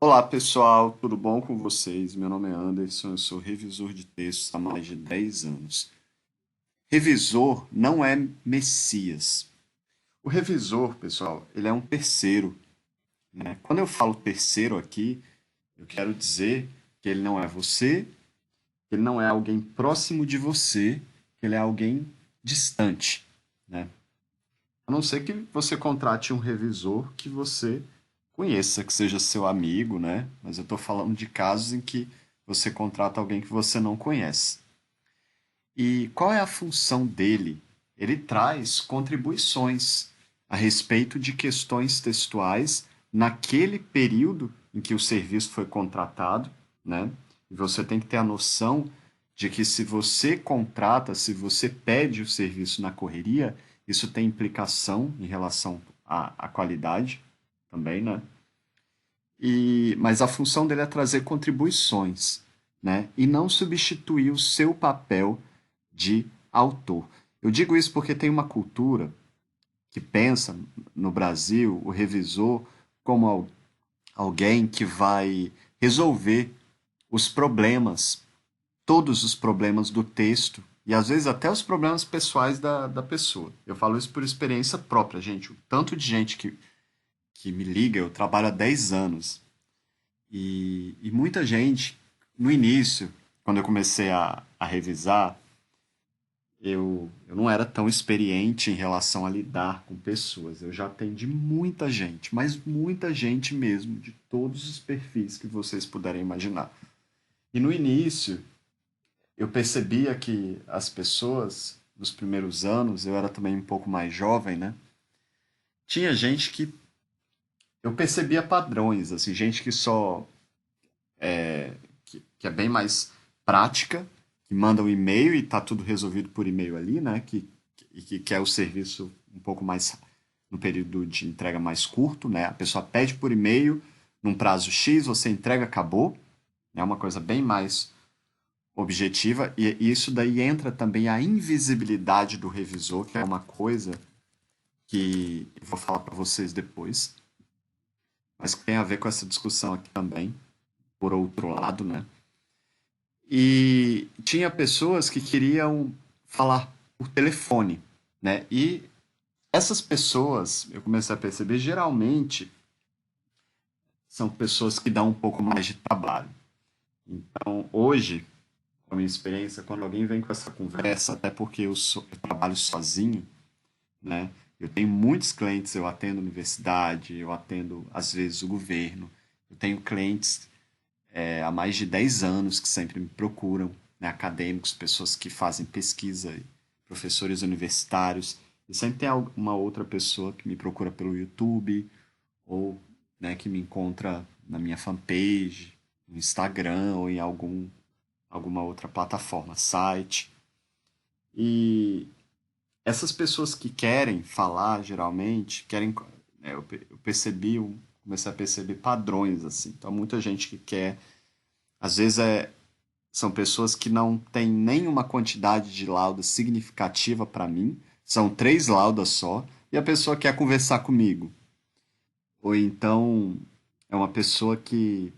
Olá pessoal, tudo bom com vocês? Meu nome é Anderson, eu sou revisor de textos há mais de 10 anos. Revisor não é Messias. O revisor, pessoal, ele é um terceiro, né? Quando eu falo terceiro aqui, eu quero dizer que ele não é você, que ele não é alguém próximo de você, que ele é alguém distante, né? A não ser que você contrate um revisor que você conheça, que seja seu amigo, né? Mas eu estou falando de casos em que você contrata alguém que você não conhece. E qual é a função dele? Ele traz contribuições a respeito de questões textuais naquele período em que o serviço foi contratado, né? E você tem que ter a noção de que se você contrata, se você pede o serviço na correria, isso tem implicação em relação à qualidade também, né? Mas a função dele é trazer contribuições, né? E não substituir o seu papel de autor. Eu digo isso porque tem uma cultura que pensa no Brasil o revisor como alguém que vai resolver os problemas, todos os problemas do texto e às vezes até os problemas pessoais da pessoa. Eu falo isso por experiência própria, gente. O tanto de gente que me liga, eu trabalho há 10 anos e muita gente, no início, quando eu comecei a revisar, eu não era tão experiente em relação a lidar com pessoas. Eu já atendi muita gente, mas muita gente mesmo, de todos os perfis que vocês puderem imaginar. E no início, eu percebia que as pessoas, nos primeiros anos, eu era também um pouco mais jovem, né? Tinha gente que eu percebia padrões, assim, gente que só que é bem mais prática, que manda um e-mail e está tudo resolvido por e-mail ali, né? Que quer o serviço um pouco mais no período de entrega mais curto, né? A pessoa pede por e-mail num prazo X, você entrega, acabou. É uma coisa bem mais objetiva e isso daí entra também a invisibilidade do revisor, que é uma coisa que eu vou falar para vocês depois, mas que tem a ver com essa discussão aqui também, por outro lado, né? E tinha pessoas que queriam falar por telefone, né? E essas pessoas, eu comecei a perceber, geralmente são pessoas que dão um pouco mais de trabalho. Então, hoje, com a minha experiência, quando alguém vem com essa conversa, até porque eu trabalho sozinho, né? Eu tenho muitos clientes, eu atendo universidade, eu atendo, às vezes, o governo. Eu tenho clientes há mais de 10 anos que sempre me procuram, né, acadêmicos, pessoas que fazem pesquisa, professores universitários. E sempre tem uma outra pessoa que me procura pelo YouTube ou, né, que me encontra na minha fanpage, no Instagram ou em alguma outra plataforma, site. E essas pessoas que querem falar, geralmente, querem. Eu percebi, comecei a perceber padrões assim. Então, muita gente que quer, às vezes são pessoas que não têm nenhuma quantidade de laudas significativa para mim, são 3 laudas só, e a pessoa quer conversar comigo. Ou então é uma pessoa que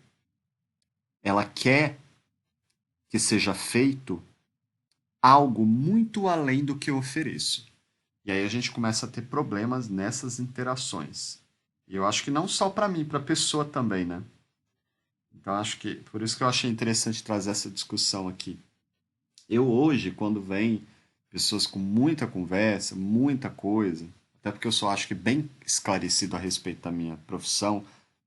ela quer que seja feito algo muito além do que eu ofereço. E aí a gente começa a ter problemas nessas interações. E eu acho que não só para mim, para a pessoa também, né? Então acho que por isso que eu achei interessante trazer essa discussão aqui. Eu hoje, quando vem pessoas com muita conversa, muita coisa, até porque eu só acho que bem esclarecido a respeito da minha profissão,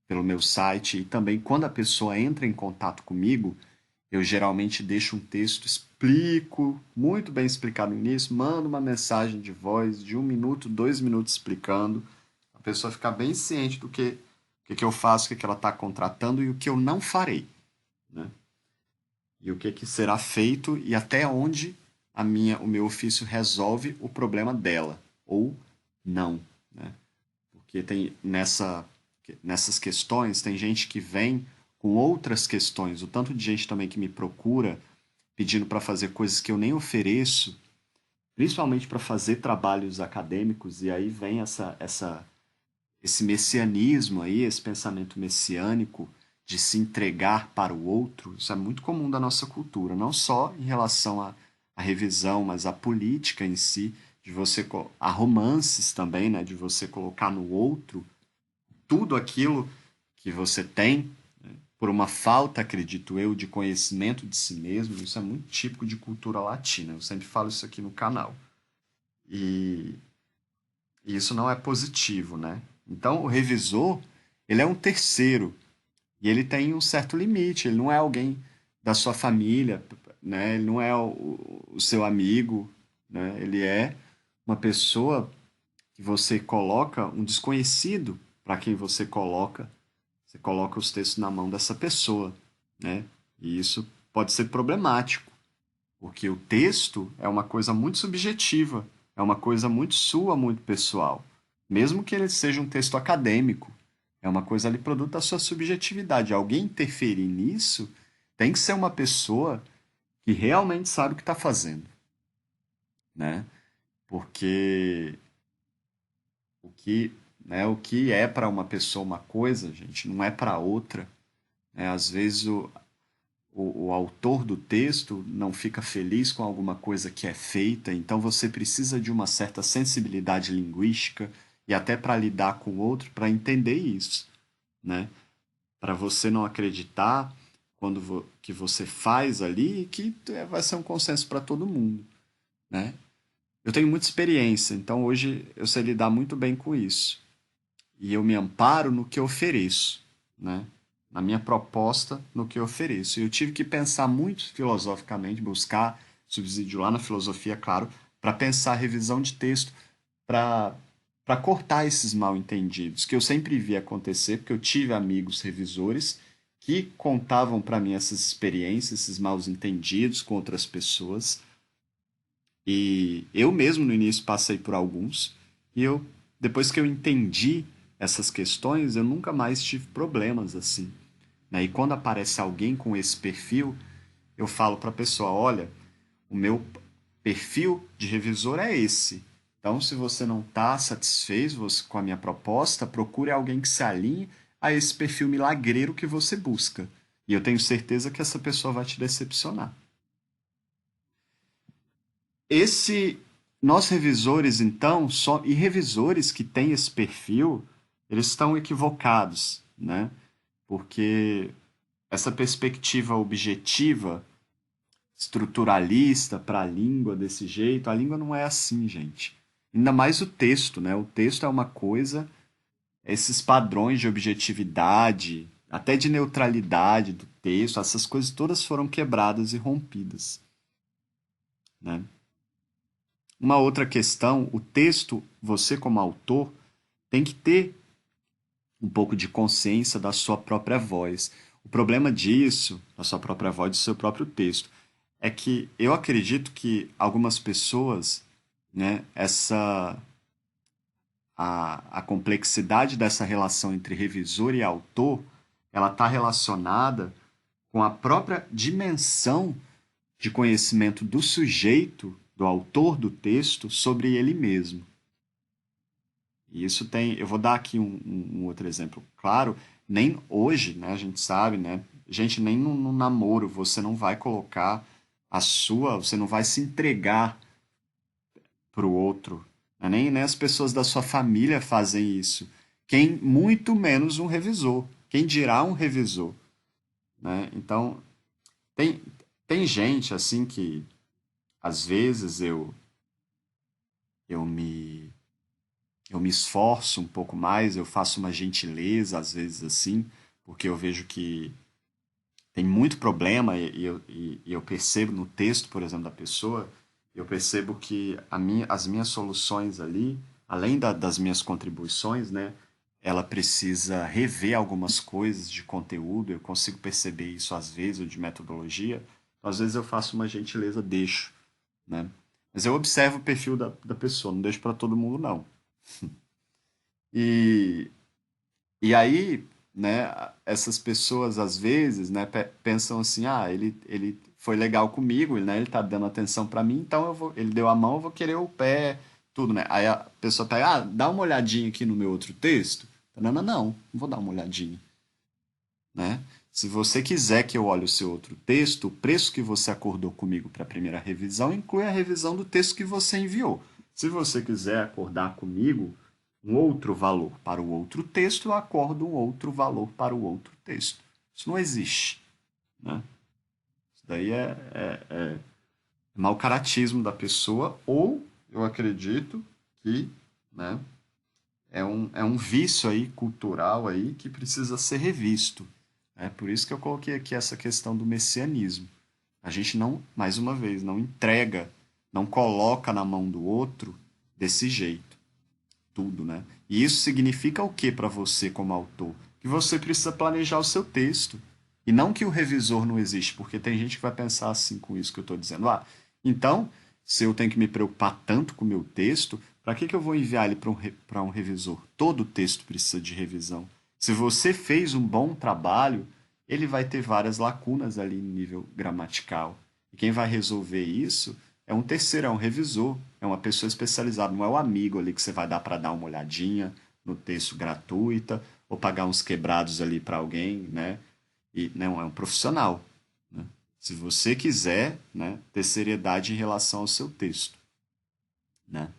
pelo meu site, e também quando a pessoa entra em contato comigo, eu geralmente deixo um texto, explico, muito bem explicado no início, mando uma mensagem de voz de 1 minuto, 2 minutos explicando, a pessoa ficar bem ciente do que eu faço, o que ela está contratando e o que eu não farei, né? E o que será feito e até onde o meu ofício resolve o problema dela ou não, né? Porque tem nessas questões tem gente que vem com outras questões, o tanto de gente também que me procura pedindo para fazer coisas que eu nem ofereço, principalmente para fazer trabalhos acadêmicos e aí vem esse messianismo aí, esse pensamento messiânico de se entregar para o outro, isso é muito comum da nossa cultura, não só em relação à revisão, mas à política em si, de você, a romances também, né, de você colocar no outro tudo aquilo que você tem, né, por uma falta, acredito eu, de conhecimento de si mesmo. Isso é muito típico de cultura latina. Eu sempre falo isso aqui no canal. E, e isso não é positivo, né? Então, o revisor, ele é um terceiro e ele tem um certo limite. Ele não é alguém da sua família, né? Ele não é o seu amigo, né? Ele é uma pessoa que você coloca, um desconhecido para quem você coloca os textos na mão dessa pessoa, né? E isso pode ser problemático, porque o texto é uma coisa muito subjetiva, é uma coisa muito sua, muito pessoal. Mesmo que ele seja um texto acadêmico, é uma coisa ali produto da sua subjetividade. Alguém interferir nisso tem que ser uma pessoa que realmente sabe o que está fazendo, né? Porque o que, né, o que é para uma pessoa uma coisa, gente, não é para outra. Né? Às vezes o autor do texto não fica feliz com alguma coisa que é feita, então você precisa de uma certa sensibilidade linguística e até para lidar com o outro para entender isso, né? Para você não acreditar que você faz ali e que vai ser um consenso para todo mundo, né? Eu tenho muita experiência, então hoje eu sei lidar muito bem com isso. E eu me amparo no que eu ofereço, né? Na minha proposta, no que eu ofereço. E eu tive que pensar muito filosoficamente, buscar subsídio lá na filosofia, claro, para pensar a revisão de texto, para cortar esses mal-entendidos, que eu sempre vi acontecer, porque eu tive amigos revisores que contavam para mim essas experiências, esses mal-entendidos com outras pessoas, e eu mesmo no início passei por alguns, e eu depois que eu entendi essas questões, eu nunca mais tive problemas assim, né? E quando aparece alguém com esse perfil, eu falo para a pessoa, olha, o meu perfil de revisor é esse. Então, se você não está satisfeito com a minha proposta, procure alguém que se alinhe a esse perfil milagreiro que você busca. E eu tenho certeza que essa pessoa vai te decepcionar. Esse nós revisores então, só e revisores que têm esse perfil, eles estão equivocados, né? Porque essa perspectiva objetiva, estruturalista para a língua desse jeito, a língua não é assim, gente. Ainda mais o texto, né? O texto é uma coisa, esses padrões de objetividade, até de neutralidade do texto, essas coisas todas foram quebradas e rompidas, né? Uma outra questão, o texto, você como autor, tem que ter um pouco de consciência da sua própria voz. O problema disso, da sua própria voz, do seu próprio texto, é que eu acredito que algumas pessoas, né, a complexidade dessa relação entre revisor e autor, ela está relacionada com a própria dimensão de conhecimento do sujeito, do autor do texto, sobre ele mesmo. E isso tem, eu vou dar aqui um outro exemplo claro, nem hoje, né, a gente sabe, né, gente, nem no namoro você não vai colocar você não vai se entregar pro outro, né? Nem as pessoas da sua família fazem isso. Quem, muito menos um revisor. Quem dirá um revisor, né? Então, tem, tem gente assim que às vezes eu me eu me esforço um pouco mais, eu faço uma gentileza às vezes assim, porque eu vejo que tem muito problema e eu percebo no texto, por exemplo, da pessoa, eu percebo que as minhas soluções ali, além das minhas contribuições, né, ela precisa rever algumas coisas de conteúdo, eu consigo perceber isso às vezes, ou de metodologia, então, às vezes eu faço uma gentileza, deixo, né? Mas eu observo o perfil da pessoa, não deixo para todo mundo, não. E, e aí, né, essas pessoas às vezes, né, pensam assim, ah, ele foi legal comigo, né, ele tá dando atenção para mim, então ele deu a mão, eu vou querer o pé, tudo, né? Aí a pessoa pega, ah, dá uma olhadinha aqui no meu outro texto. Não, não, não, não vou dar uma olhadinha, né? Se você quiser que eu olhe o seu outro texto, o preço que você acordou comigo para a primeira revisão inclui a revisão do texto que você enviou. Se você quiser acordar comigo um outro valor para o outro texto, eu acordo um outro valor para o outro texto. Isso não existe, né? Isso daí é mau caratismo da pessoa, ou eu acredito que, né, é um vício aí cultural aí que precisa ser revisto. É por isso que eu coloquei aqui essa questão do messianismo. A gente não, mais uma vez, não entrega, não coloca na mão do outro desse jeito, tudo, né? E isso significa o que para você como autor? Que você precisa planejar o seu texto. E não que o revisor não existe, porque tem gente que vai pensar assim com isso que eu estou dizendo. Ah, então, se eu tenho que me preocupar tanto com o meu texto, para que eu vou enviar ele para um revisor? Todo texto precisa de revisão. Se você fez um bom trabalho, ele vai ter várias lacunas ali no nível gramatical. E quem vai resolver isso é um terceiro, é um revisor, é uma pessoa especializada, não é o amigo ali que você vai dar para dar uma olhadinha no texto gratuita, ou pagar uns quebrados ali para alguém, né? E não, é um profissional, né? Se você quiser, né, ter seriedade em relação ao seu texto, né?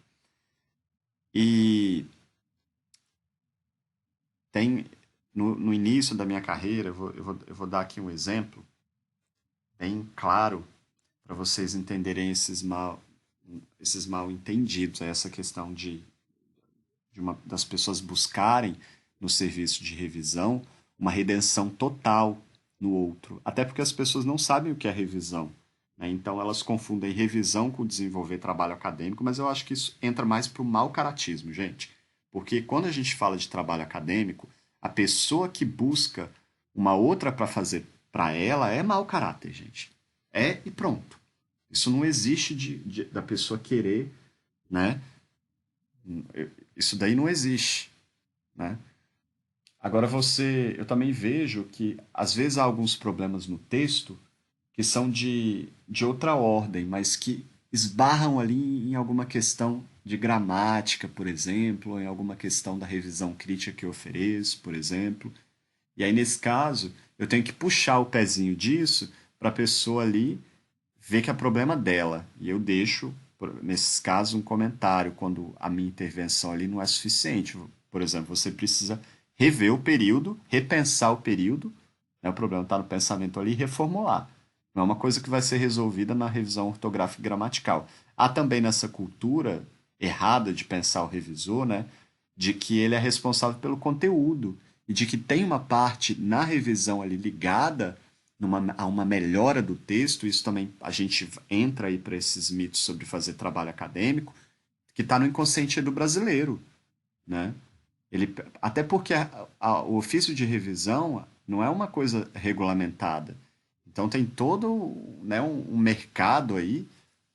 E tem no início da minha carreira, eu vou dar aqui um exemplo bem claro para vocês entenderem esses mal entendidos, essa questão das pessoas buscarem no serviço de revisão uma redenção total no outro. Até porque as pessoas não sabem o que é revisão, né? Então elas confundem revisão com desenvolver trabalho acadêmico, mas eu acho que isso entra mais para o mau caratismo, gente. Porque quando a gente fala de trabalho acadêmico, a pessoa que busca uma outra para fazer para ela é mau caráter, gente. É e pronto. Isso não existe da pessoa querer, né? Isso daí não existe, né? Agora eu também vejo que às vezes há alguns problemas no texto que são de outra ordem, mas que esbarram ali em alguma questão de gramática, por exemplo, ou em alguma questão da revisão crítica que eu ofereço, por exemplo. E aí, nesse caso, eu tenho que puxar o pezinho disso para a pessoa ali ver que é problema dela. E eu deixo, nesses casos, um comentário quando a minha intervenção ali não é suficiente. Por exemplo, você precisa rever o período, repensar o período, né? O problema está no pensamento ali, e reformular. Não é uma coisa que vai ser resolvida na revisão ortográfica e gramatical. Há também nessa cultura errada de pensar o revisor, né, de que ele é responsável pelo conteúdo e de que tem uma parte na revisão ali ligada a uma melhora do texto. Isso também a gente entra aí para esses mitos sobre fazer trabalho acadêmico, que está no inconsciente do brasileiro, né? Até porque o ofício de revisão não é uma coisa regulamentada. Então tem todo, né, um mercado aí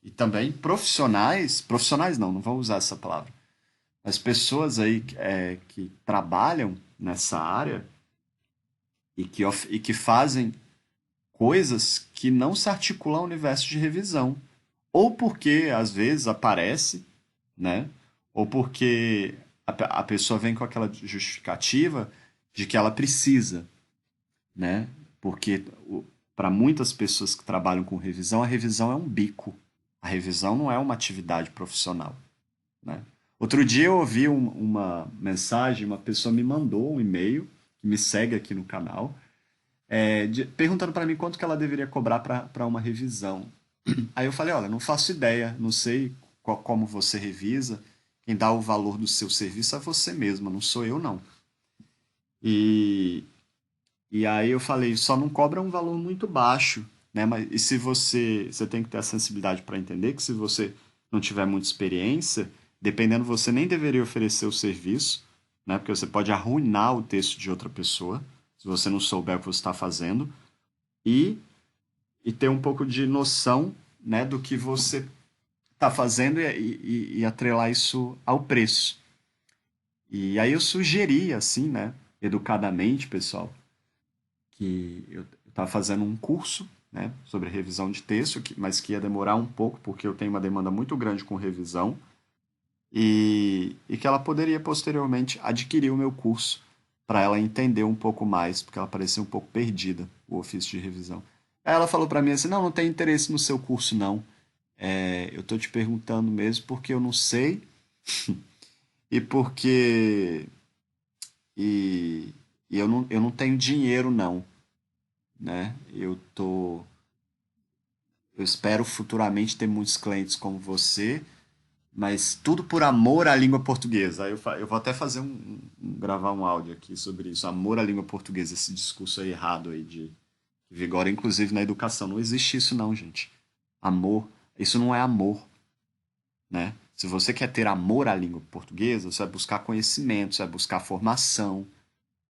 e também profissionais não vão usar essa palavra, mas pessoas aí que trabalham nessa área e que fazem coisas que não se articulam ao universo de revisão. Ou porque às vezes aparece, né? Ou porque a pessoa vem com aquela justificativa de que ela precisa, né? Porque para muitas pessoas que trabalham com revisão, a revisão é um bico. A revisão não é uma atividade profissional, né? Outro dia eu ouvi uma mensagem, uma pessoa me mandou um e-mail, que me segue aqui no canal, perguntando para mim quanto que ela deveria cobrar para uma revisão. Aí eu falei, olha, não faço ideia, não sei como você revisa, quem dá o valor do seu serviço é você mesma, não sou eu não. E, e aí eu falei, só não cobra um valor muito baixo, né? Mas e se você tem que ter a sensibilidade para entender que se você não tiver muita experiência, dependendo, você nem deveria oferecer o serviço, né? Porque você pode arruinar o texto de outra pessoa, se você não souber o que você está fazendo, e, e ter um pouco de noção, né, do que você está fazendo e atrelar isso ao preço. E aí eu sugeri, assim, né, educadamente, pessoal, que eu estava fazendo um curso, né, sobre revisão de texto, mas que ia demorar um pouco, porque eu tenho uma demanda muito grande com revisão, e que ela poderia posteriormente adquirir o meu curso para ela entender um pouco mais, porque ela parecia um pouco perdida, o ofício de revisão. Aí ela falou para mim assim, não tenho interesse no seu curso, não. Eu tô te perguntando mesmo porque eu não sei e porque... E, e eu não tenho dinheiro, não, né? Eu espero futuramente ter muitos clientes como você, mas tudo por amor à língua portuguesa. Aí eu vou até fazer gravar um áudio aqui sobre isso, amor à língua portuguesa, esse discurso aí errado aí de que vigora inclusive na educação. Não existe isso não, gente. Amor, isso não é amor, né? Se você quer ter amor à língua portuguesa, você vai buscar conhecimento, você vai buscar formação.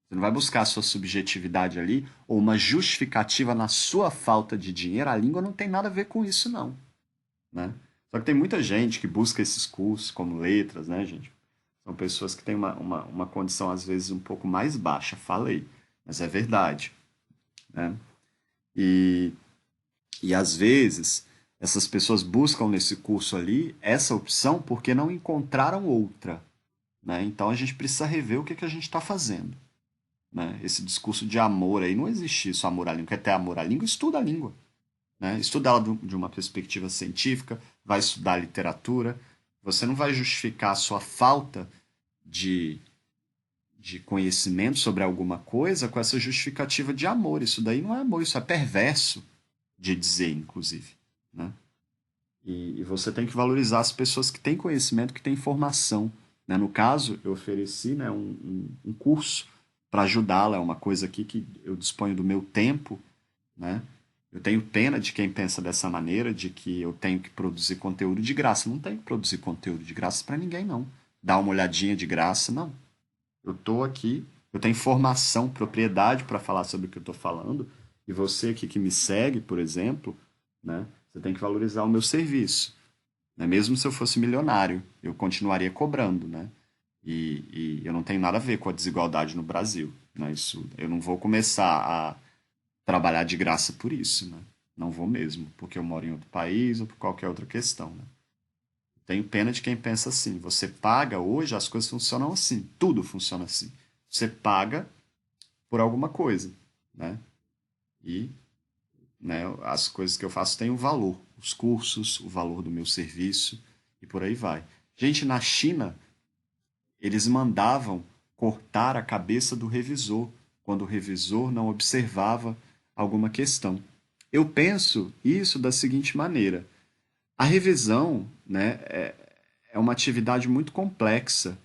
Você não vai buscar a sua subjetividade ali ou uma justificativa na sua falta de dinheiro. A língua não tem nada a ver com isso, não, né? Só que tem muita gente que busca esses cursos como letras, né, gente? São pessoas que têm uma condição, às vezes, um pouco mais baixa, falei, mas é verdade, né? E, e às vezes, essas pessoas buscam nesse curso ali essa opção porque não encontraram outra, né? Então a gente precisa rever o que a gente está fazendo, né? Esse discurso de amor aí, não existe isso, amor à língua. Quer ter amor à língua? Estuda a língua, né? Estuda ela de uma perspectiva científica, vai estudar literatura. Você não vai justificar a sua falta de, de conhecimento sobre alguma coisa com essa justificativa de amor. Isso daí não é amor, isso é perverso de dizer, inclusive, né? E você tem que valorizar as pessoas que têm conhecimento, que têm formação, né? No caso, eu ofereci, né, um curso para ajudá-la, é uma coisa aqui que eu disponho do meu tempo, né? Eu tenho pena de quem pensa dessa maneira, de que eu tenho que produzir conteúdo de graça. Não tenho que produzir conteúdo de graça para ninguém, não. Dar uma olhadinha de graça, não. Eu estou aqui, eu tenho formação, propriedade para falar sobre o que eu estou falando, e você aqui que me segue, por exemplo, né, você tem que valorizar o meu serviço. Né? Mesmo se eu fosse milionário, eu continuaria cobrando, né? E eu não tenho nada a ver com a desigualdade no Brasil. Né? Isso, eu não vou começar a trabalhar de graça por isso, né? Não vou mesmo, porque eu moro em outro país ou por qualquer outra questão, né? Tenho pena de quem pensa assim. Você paga hoje, as coisas funcionam assim. Tudo funciona assim. Você paga por alguma coisa, né? E, né, as coisas que eu faço têm um valor. Os cursos, o valor do meu serviço e por aí vai. Gente, na China, eles mandavam cortar a cabeça do revisor quando o revisor não observava alguma questão. Eu penso isso da seguinte maneira: a revisão, né, é uma atividade muito complexa,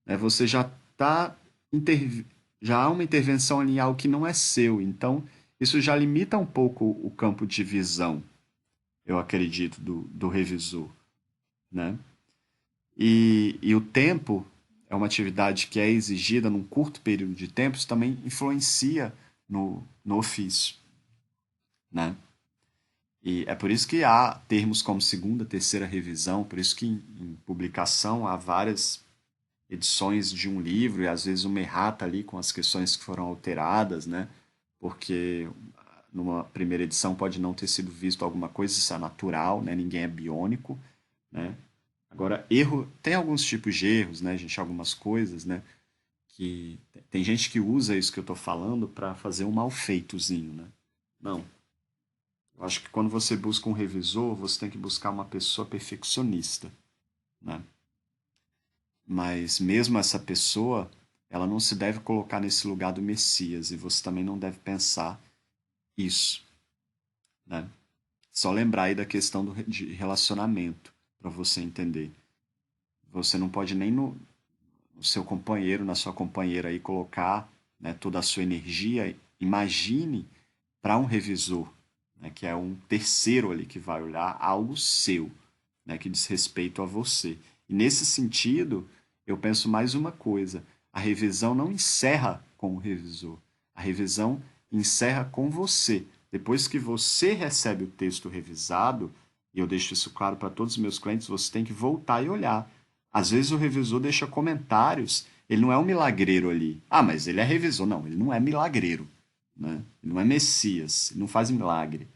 né? Você já há uma intervenção ali em algo que não é seu, então isso já limita um pouco o campo de visão, eu acredito, do revisor, né? E o tempo é uma atividade que é exigida num curto período de tempo, isso também influencia no ofício, né? E é por isso que há termos como segunda, terceira revisão, por isso que em publicação há várias edições de um livro e às vezes uma errata ali com as questões que foram alteradas, né? Porque numa primeira edição pode não ter sido visto alguma coisa, isso é natural, né? Ninguém é biônico, né? Agora, erro, tem alguns tipos de erros, né, gente? Algumas coisas, né? Que tem gente que usa isso que eu estou falando para fazer um mal feitozinho, né? Não. Eu acho que quando você busca um revisor, você tem que buscar uma pessoa perfeccionista, né? Mas mesmo essa pessoa, ela não se deve colocar nesse lugar do Messias e você também não deve pensar isso, né? Só lembrar aí da questão de relacionamento para você entender. Você não pode nem no seu companheiro, na sua companheira aí colocar, né, toda a sua energia. Imagine para um revisor, né, que é um terceiro ali que vai olhar algo seu, né, que diz respeito a você. E nesse sentido, eu penso mais uma coisa: a revisão não encerra com o revisor, a revisão encerra com você. Depois que você recebe o texto revisado, e eu deixo isso claro para todos os meus clientes, você tem que voltar e olhar. Às vezes o revisor deixa comentários, ele não é um milagreiro ali. Ah, mas ele é revisor. Não, ele não é milagreiro, né? Ele não é Messias, ele não faz milagre.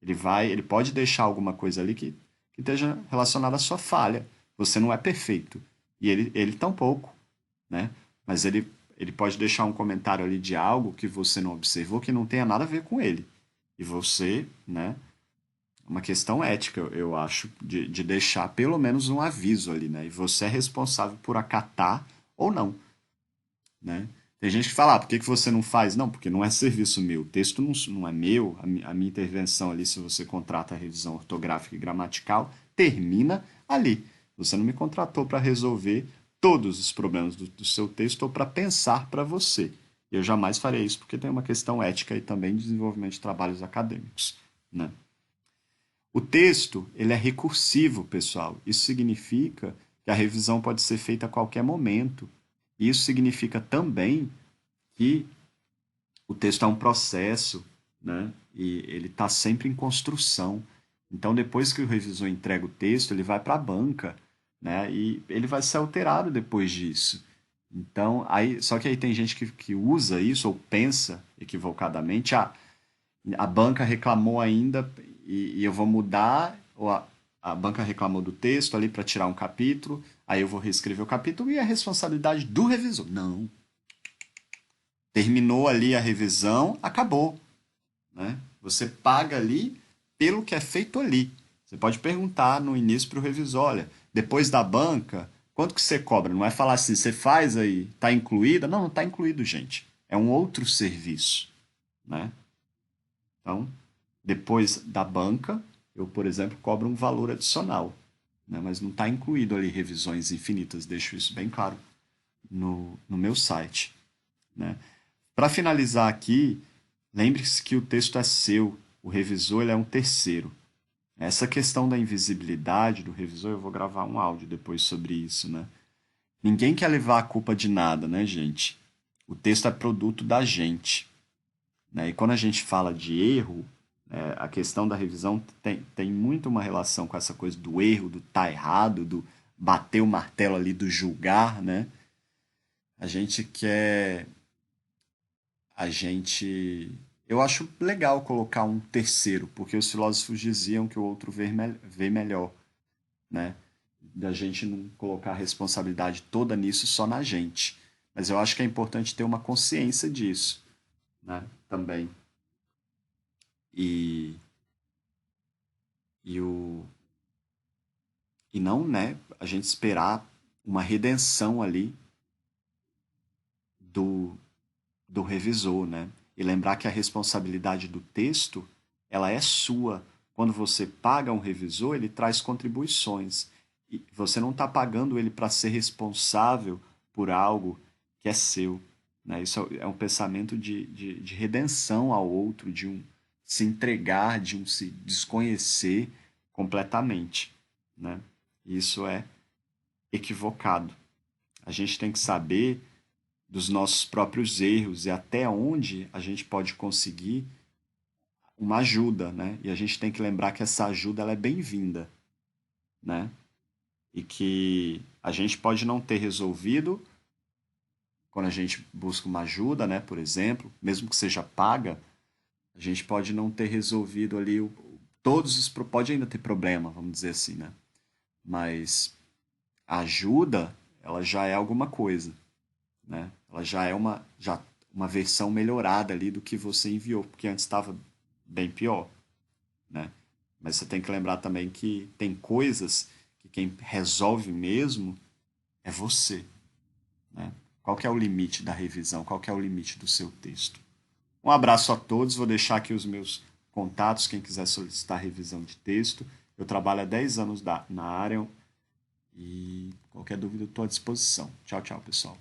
Ele pode deixar alguma coisa ali que esteja relacionada à sua falha. Você não é perfeito. E ele tampouco, né? Mas ele pode deixar um comentário ali de algo que você não observou, que não tenha nada a ver com ele. E você, né? Uma questão ética, eu acho, de deixar pelo menos um aviso ali, né? E você é responsável por acatar ou não, né? Tem gente que fala, por que que você não faz? Não, porque não é serviço meu. O texto não é meu. A minha intervenção ali, se você contrata a revisão ortográfica e gramatical, termina ali. Você não me contratou para resolver todos os problemas do seu texto ou para pensar para você. Eu jamais farei isso porque tem uma questão ética e também de desenvolvimento de trabalhos acadêmicos, né? O texto, ele é recursivo, pessoal. Isso significa que a revisão pode ser feita a qualquer momento. Isso significa também que o texto é um processo, né? E ele está sempre em construção. Então, depois que o revisor entrega o texto, ele vai para a banca, né? E ele vai ser alterado depois disso. Então, aí, só que aí tem gente que usa isso ou pensa equivocadamente, a banca reclamou ainda e eu vou mudar, ou a banca reclamou do texto ali para tirar um capítulo, aí eu vou reescrever o capítulo e é responsabilidade do revisor. Não. Terminou ali a revisão, acabou, né? Você paga ali pelo que é feito ali. Você pode perguntar no início para o revisor, olha, depois da banca, quanto que você cobra? Não é falar assim, você faz aí, está incluída? Não, não está incluído, gente. É um outro serviço, né? Então, depois da banca, eu, por exemplo, cobro um valor adicional, né? Mas não está incluído ali revisões infinitas, deixo isso bem claro no meu site, né? Para finalizar aqui, lembre-se que o texto é seu, o revisor ele é um terceiro. Essa questão da invisibilidade do revisor, eu vou gravar um áudio depois sobre isso, né? Ninguém quer levar a culpa de nada, né, gente? O texto é produto da gente, né? E quando a gente fala de erro, a questão da revisão tem muito uma relação com essa coisa do erro, do tá errado, do bater o martelo ali, do julgar, né? A gente quer. A gente. Eu acho legal colocar um terceiro, porque os filósofos diziam que o outro vê melhor, né? Da gente não colocar a responsabilidade toda nisso só na gente. Mas eu acho que é importante ter uma consciência disso, né? Também. E, e o, E não, né, a gente esperar uma redenção ali do, do revisor, né? E lembrar que a responsabilidade do texto, ela é sua. Quando você paga um revisor, ele traz contribuições. E você não está pagando ele para ser responsável por algo que é seu, né? Isso é um pensamento de redenção ao outro, de um se entregar, de um se desconhecer completamente, né? Isso é equivocado. A gente tem que saber dos nossos próprios erros e até onde a gente pode conseguir uma ajuda, né? E a gente tem que lembrar que essa ajuda ela é bem-vinda, né? E que a gente pode não ter resolvido quando a gente busca uma ajuda, né? Por exemplo, mesmo que seja paga, a gente pode não ter resolvido ali todos os pode ainda ter problema, vamos dizer assim, né? Mas a ajuda, ela já é alguma coisa, né? Ela já é uma versão melhorada ali do que você enviou, porque antes estava bem pior, né? Mas você tem que lembrar também que tem coisas que quem resolve mesmo é você, né? Qual que é o limite da revisão? Qual que é o limite do seu texto? Um abraço a todos, vou deixar aqui os meus contatos, quem quiser solicitar revisão de texto. Eu trabalho há 10 anos na área e qualquer dúvida eu estou à disposição. Tchau, tchau, pessoal.